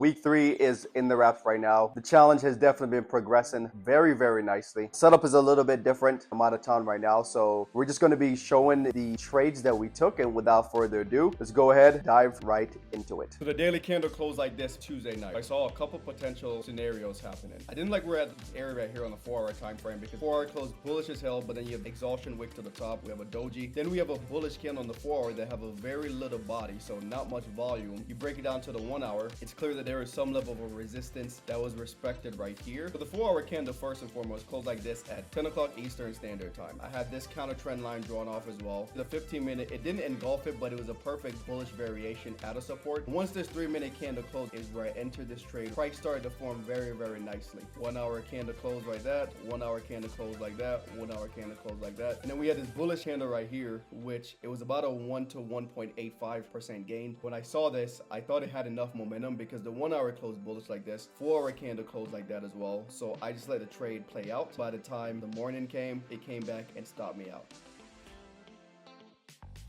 Week 3 is in the wraps right now. The challenge has definitely been progressing very, very nicely. Setup is a little bit different. I'm out of town right now, so we're just going to be showing the trades that we took, and without further ado, let's go ahead, dive right into it. So the daily candle closed like this Tuesday night. I saw a couple potential scenarios happening. I didn't like we're at this area right here on the 4-hour time frame because 4-hour closed bullish as hell, but then you have exhaustion wick to the top. We have a doji. Then we have a bullish candle on the 4-hour that have a very little body, so not much volume. You break it down to the 1-hour, it's clear that there is some level of a resistance that was respected right here. For the 4-hour candle, first and foremost, closed like this at 10 o'clock Eastern Standard Time. I had this counter trend line drawn off as well. The 15-minute, it didn't engulf it, but it was a perfect bullish variation at a support. Once this 3-minute candle closed is where I entered this trade. Price started to form very, very nicely. 1-hour candle closed like that, 1-hour candle closed like that, 1-hour candle closed like that. And then we had this bullish candle right here, which it was about a 1 to 1.85% gain. When I saw this, I thought it had enough momentum because the 1-hour closed bullish like this, 4-hour candle closed like that as well. So I just let the trade play out. By the time the morning came, it came back and stopped me out.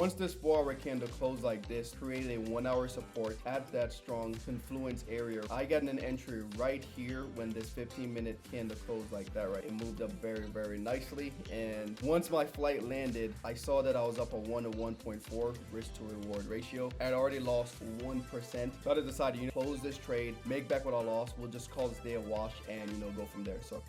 Once this 4-hour candle closed like this, created a 1-hour support at that strong confluence area. I got an entry right here when this 15-minute candle closed like that, right? It moved up very, very nicely. And once my flight landed, I saw that I was up a 1 to 1.4 risk to reward ratio. I had already lost 1%. So I decided, close this trade, make back what I lost. We'll just call this day a wash and, go from there. So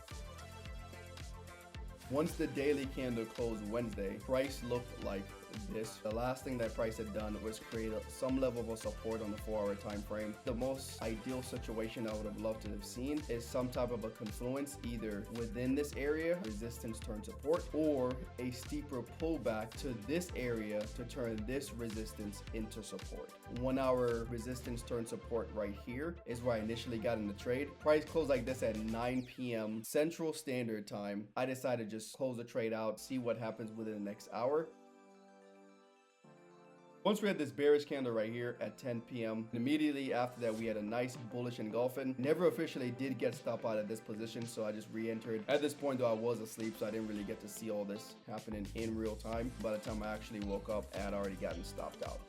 once the daily candle closed Wednesday, price looked like this. The last thing that price had done was create some level of a support on the 4-hour time frame. The most ideal situation I would have loved to have seen is some type of a confluence, either within this area, resistance turn support, or a steeper pullback to this area to turn this resistance into support. 1-hour resistance turn support right here is where I initially got in the trade. Price closed like this at 9 p.m. Central Standard Time. I decided to just close the trade out, see what happens within the next hour. Once we had this bearish candle right here at 10 p.m. immediately after that we had a nice bullish engulfing. Never officially did get stopped out of this position, so I just re-entered. At this point though, I was asleep, so I didn't really get to see all this happening in real time. By the time I actually woke up, I had already gotten stopped out.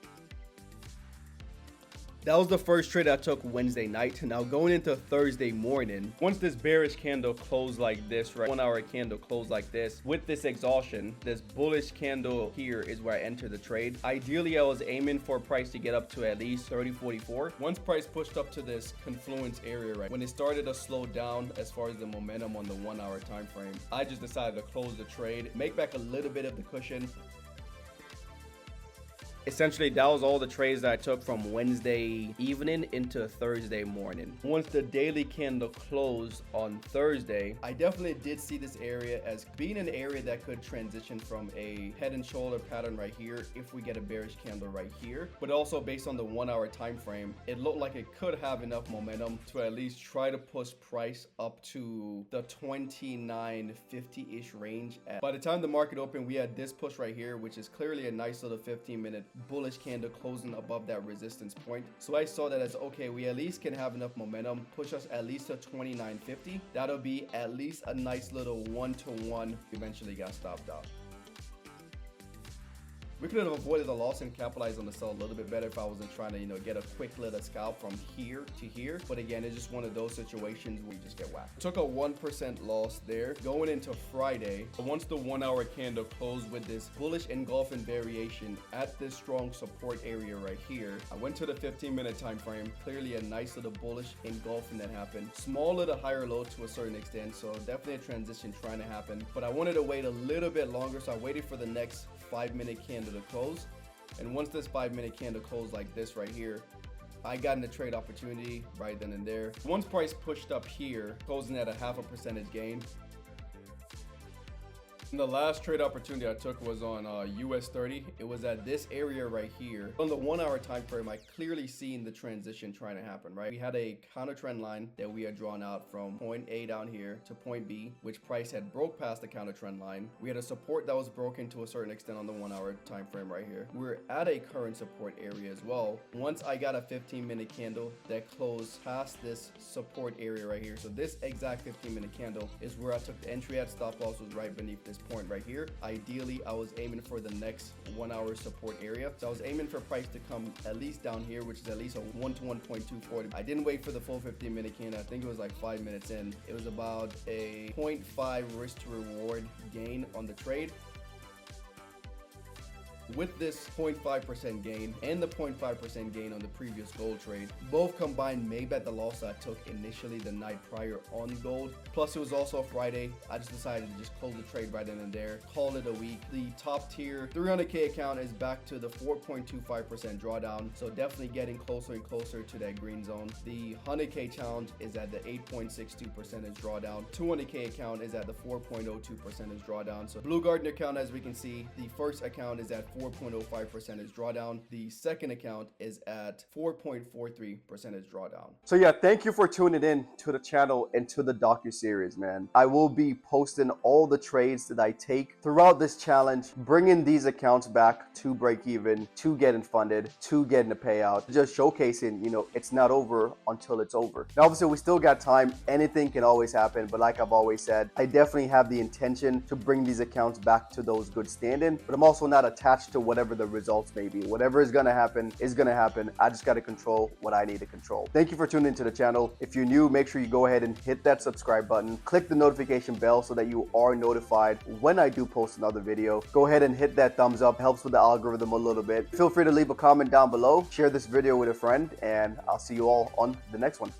That was the first trade I took Wednesday night. Now going into Thursday morning, once this bearish candle closed like this, right, 1-hour candle closed like this, with this exhaustion, this bullish candle here is where I entered the trade. Ideally, I was aiming for price to get up to at least 30.44. Once price pushed up to this confluence area, right, when it started to slow down as far as the momentum on the 1-hour time frame, I just decided to close the trade, make back a little bit of the cushion. Essentially, that was all the trades that I took from Wednesday evening into Thursday morning. Once the daily candle closed on Thursday, I definitely did see this area as being an area that could transition from a head and shoulder pattern right here if we get a bearish candle right here. But also based on the 1-hour time frame, it looked like it could have enough momentum to at least try to push price up to the 29.50-ish range. By the time the market opened, we had this push right here, which is clearly a nice little 15-minute bullish candle closing above that resistance point. So I saw that as, okay, we at least can have enough momentum, push us at least to 29.50. That'll be at least a nice little 1-to-1. Eventually got stopped out. We could have avoided the loss and capitalized on the sell a little bit better if I wasn't trying to, get a quick little scalp from here to here. But again, it's just one of those situations where you just get whacked. Took a 1% loss there. Going into Friday, once the 1-hour candle closed with this bullish engulfing variation at this strong support area right here, I went to the 15-minute time frame. Clearly a nice little bullish engulfing that happened. Small little higher low to a certain extent, so definitely a transition trying to happen. But I wanted to wait a little bit longer, so I waited for the next 5-minute candle to close. And once this 5-minute candle closed like this right here, I got in a trade opportunity right then and there. Once price pushed up here, closing at a 0.5% gain. And the last trade opportunity I took was on US 30. It was at this area right here. On the 1-hour time frame, I clearly seen the transition trying to happen, right? We had a counter trend line that we had drawn out from point A down here to point B, which price had broke past the counter trend line. We had a support that was broken to a certain extent on the 1-hour time frame right here. We're at a current support area as well. Once I got a 15-minute candle that closed past this support area right here. So this exact 15-minute candle is where I took the entry at. Stop loss was right beneath this point right here. Ideally, I was aiming for the next 1 hour support area. So I was aiming for price to come at least down here, which is at least a 1 to 1.240. I didn't wait for the full 15-minute candle. I think it was like 5 minutes in. It was about a 0.5 risk to reward gain on the trade. With this 0.5% gain and the 0.5% gain on the previous gold trade, both combined made back the loss I took initially the night prior on gold. Plus it was also Friday. I just decided to just close the trade right then and there, call it a week. The top tier 300k account is back to the 4.25% drawdown, so definitely getting closer and closer to that green zone. The 100k challenge is at the 8.62% drawdown. 200k account is at the 4.02% drawdown. So Blue Garden account, as we can see, the first account is at 4.05% drawdown. The second account is at 4.43% drawdown. So yeah, thank you for tuning in to the channel and to the docu-series, man. I will be posting all the trades that I take throughout this challenge, bringing these accounts back to break even, to getting funded, to getting a payout, just showcasing, you know, it's not over until it's over. Now, obviously, we still got time. Anything can always happen, but like I've always said, I definitely have the intention to bring these accounts back to those good standing, but I'm also not attached to whatever the results may be. Whatever is going to happen is going to happen. I just got to control what I need to control. Thank you for tuning into the channel. If you're new, make sure you go ahead and hit that subscribe button. Click the notification bell so that you are notified when I do post another video. Go ahead and hit that thumbs up. Helps with the algorithm a little bit. Feel free to leave a comment down below. Share this video with a friend, and I'll see you all on the next one.